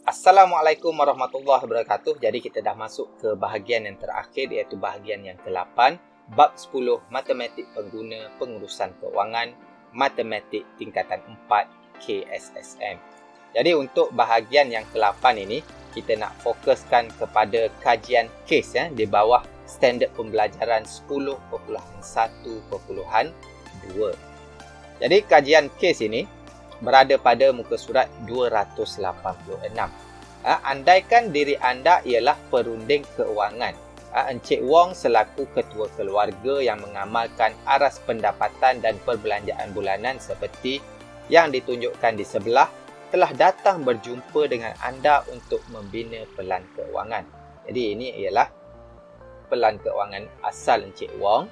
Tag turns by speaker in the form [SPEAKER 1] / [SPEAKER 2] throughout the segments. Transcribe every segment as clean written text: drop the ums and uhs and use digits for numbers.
[SPEAKER 1] Assalamualaikum warahmatullahi wabarakatuh. Jadi kita dah masuk ke bahagian yang terakhir, iaitu bahagian yang ke-8, bab 10 Matematik Pengguna Pengurusan Keuangan Matematik Tingkatan 4 KSSM. Jadi untuk bahagian yang ke-8 ini, kita nak fokuskan kepada kajian kes di bawah standard pembelajaran 10.1.2. Jadi kajian kes ini berada pada muka surat 286. Andaikan diri anda ialah perunding keuangan. Encik Wong selaku ketua keluarga yang mengamalkan aras pendapatan dan perbelanjaan bulanan seperti yang ditunjukkan di sebelah, telah datang berjumpa dengan anda untuk membina pelan keuangan. Jadi ini ialah pelan keuangan asal Encik Wong.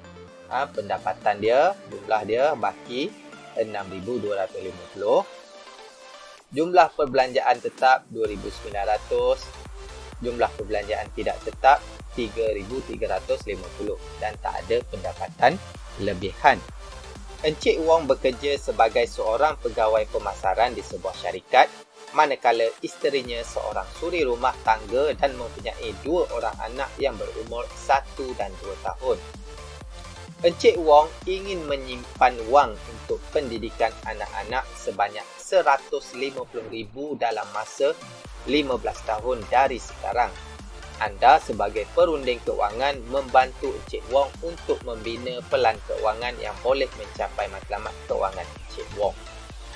[SPEAKER 1] Pendapatan dia, jumlah dia baki 6,250. Jumlah perbelanjaan tetap 2,900. Jumlah perbelanjaan tidak tetap 3,350 dan tak ada pendapatan lebihan. Encik Wong bekerja sebagai seorang pegawai pemasaran di sebuah syarikat, manakala isterinya seorang suri rumah tangga dan mempunyai 2 orang anak yang berumur 1 dan 2 tahun. Encik Wong ingin menyimpan wang untuk pendidikan anak-anak sebanyak RM150,000 dalam masa 15 tahun dari sekarang. Anda sebagai perunding keuangan membantu Encik Wong untuk membina pelan keuangan yang boleh mencapai matlamat keuangan Encik Wong.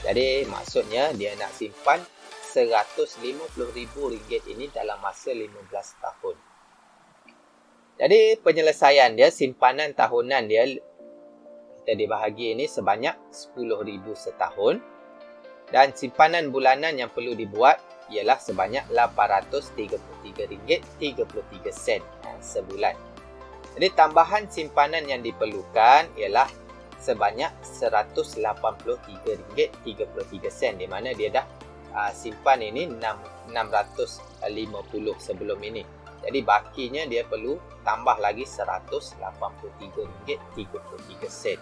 [SPEAKER 1] Jadi maksudnya dia nak simpan RM150,000 ini dalam masa 15 tahun. Jadi penyelesaian dia, simpanan tahunan dia, kita dibahagi ini sebanyak RM10,000 setahun. Dan simpanan bulanan yang perlu dibuat ialah sebanyak RM833.33 sebulan. Jadi tambahan simpanan yang diperlukan ialah sebanyak RM183.33 di mana dia dah simpan ini 650 sebelum ini. Jadi bakinya dia perlu tambah lagi RM183.33.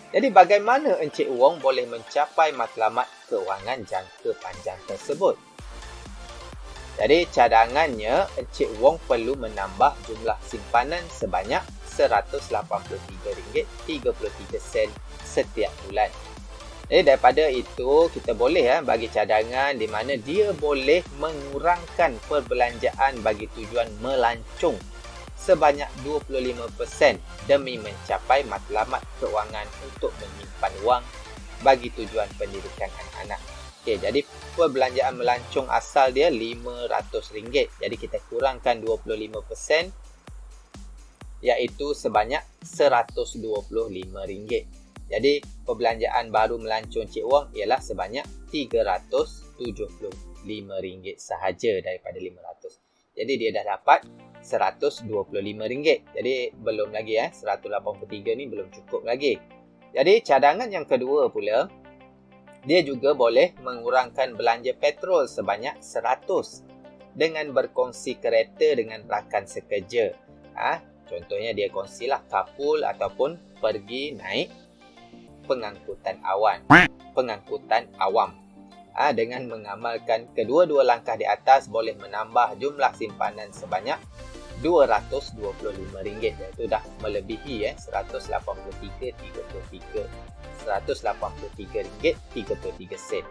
[SPEAKER 1] Jadi bagaimana Encik Wong boleh mencapai matlamat keuangan jangka panjang tersebut? Jadi cadangannya, Encik Wong perlu menambah jumlah simpanan sebanyak RM183.33 setiap bulan. Jadi daripada itu kita boleh bagi cadangan di mana dia boleh mengurangkan perbelanjaan bagi tujuan melancong sebanyak 25% demi mencapai matlamat keuangan untuk menyimpan wang bagi tujuan pendidikan anak-anak. Okey, jadi perbelanjaan melancong asal dia RM500. Jadi kita kurangkan 25% iaitu sebanyak RM125. Jadi perbelanjaan baru melancong Encik Wong ialah sebanyak RM375 sahaja daripada RM500. Jadi dia dah dapat RM125. Jadi belum lagi RM183 ni belum cukup lagi. Jadi cadangan yang kedua pula, dia juga boleh mengurangkan belanja petrol sebanyak 100 dengan berkongsi kereta dengan rakan sekerja. Contohnya dia kongsilah carpool ataupun pergi naik pengangkutan awam. Dengan mengamalkan kedua-dua langkah di atas boleh menambah jumlah simpanan sebanyak RM225, iaitu dah melebihi RM183.33.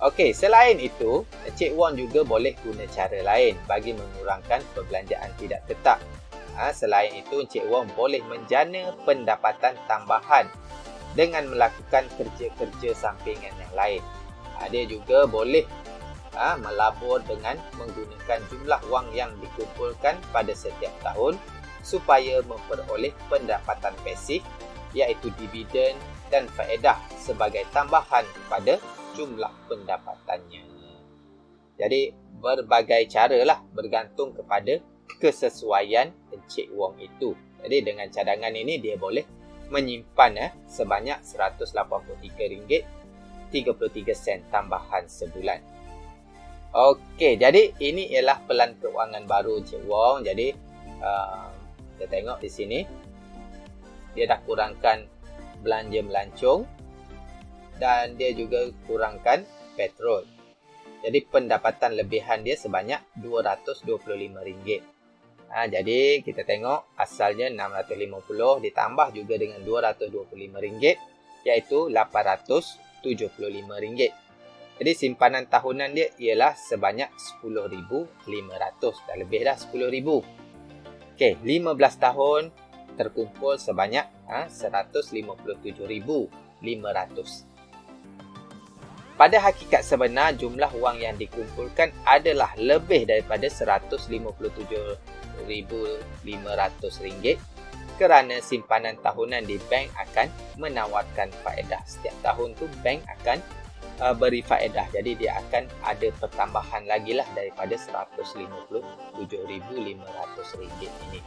[SPEAKER 1] Okey, selain itu, Encik Wong juga boleh guna cara lain bagi mengurangkan perbelanjaan tidak tetap. Selain itu, Encik Wong boleh menjana pendapatan tambahan dengan melakukan kerja-kerja sampingan yang lain. Dia juga boleh melabur dengan menggunakan jumlah wang yang dikumpulkan pada setiap tahun supaya memperoleh pendapatan pasif iaitu dividen dan faedah sebagai tambahan pada jumlah pendapatannya. Jadi berbagai caralah bergantung kepada kesesuaian Encik Wong itu. Jadi dengan cadangan ini dia boleh menyimpan sebanyak RM183.33 tambahan sebulan. Okey, jadi ini ialah pelan keuangan baru Encik Wong. Jadi kita tengok di sini dia dah kurangkan belanja melancong dan dia juga kurangkan petrol. Jadi pendapatan lebihan dia sebanyak RM225. Jadi kita tengok asalnya RM650 ditambah juga dengan RM225 iaitu RM875. Jadi simpanan tahunan dia ialah sebanyak RM10,500. Dah lebih dah RM10,000. Okey, 15 tahun terkumpul sebanyak RM157,500. Pada hakikat sebenar, jumlah wang yang dikumpulkan adalah lebih daripada RM157,500 kerana simpanan tahunan di bank akan menawarkan faedah. Setiap tahun tu bank akan beri faedah. Jadi dia akan ada pertambahan lagi lah daripada RM157,500 ini.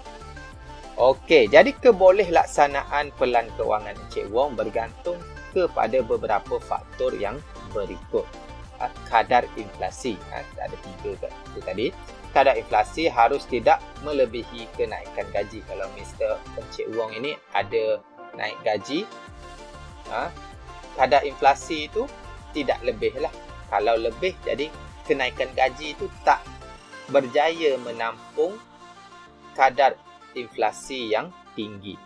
[SPEAKER 1] Okey, jadi kebolehaksanaan pelan kewangan Encik Wong bergantung kepada beberapa faktor yang berikut. Kadar inflasi. Ada 3 itu tadi. Kadar inflasi harus tidak melebihi kenaikan gaji. Kalau Mr. Encik Wong ini ada naik gaji, kadar inflasi itu tidak lebih lah. Kalau lebih, jadi kenaikan gaji itu tak berjaya menampung kadar inflasi yang tinggi.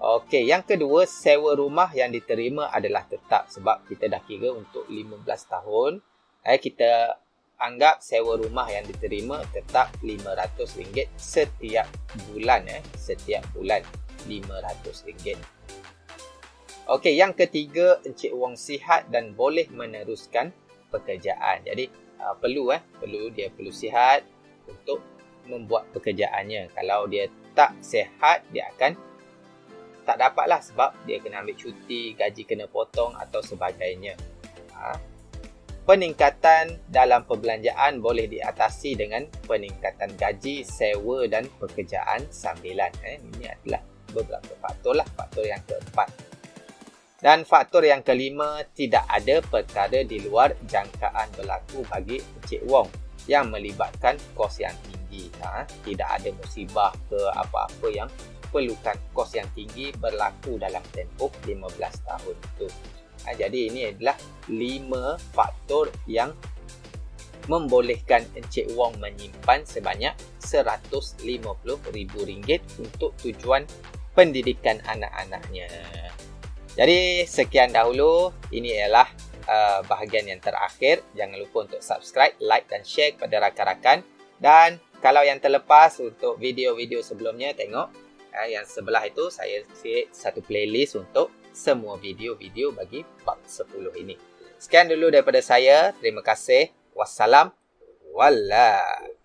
[SPEAKER 1] Okey, yang kedua, sewa rumah yang diterima adalah tetap sebab kita dah kira untuk 15 tahun. Kita anggap sewa rumah yang diterima tetap RM500 setiap bulan. Setiap bulan RM500. Okey, yang ketiga, Encik Wong sihat dan boleh meneruskan pekerjaan. Jadi perlu dia perlu sihat untuk membuat pekerjaannya. Kalau dia tak sihat, dia akan tak dapatlah sebab dia kena ambil cuti, gaji kena potong atau sebagainya. Peningkatan dalam perbelanjaan boleh diatasi dengan peningkatan gaji, sewa dan pekerjaan sambilan. Ini adalah beberapa faktor lah. Faktor yang keempat. Dan faktor yang kelima, tidak ada perkara di luar jangkaan berlaku bagi Encik Wong yang melibatkan kos yang tinggi. Tidak ada musibah ke apa-apa yang perlukan kos yang tinggi berlaku dalam tempoh 15 tahun itu. Jadi ini adalah 5 faktor yang membolehkan Encik Wong menyimpan sebanyak RM150,000 untuk tujuan pendidikan anak-anaknya. Jadi sekian dahulu, ini ialah bahagian yang terakhir. Jangan lupa untuk subscribe, like dan share kepada rakan-rakan. Dan kalau yang terlepas untuk video-video sebelumnya, tengok yang sebelah itu saya create satu playlist untuk semua video-video bagi bab 10 ini. Sekian dulu daripada saya. Terima kasih. Wassalam. Wallah.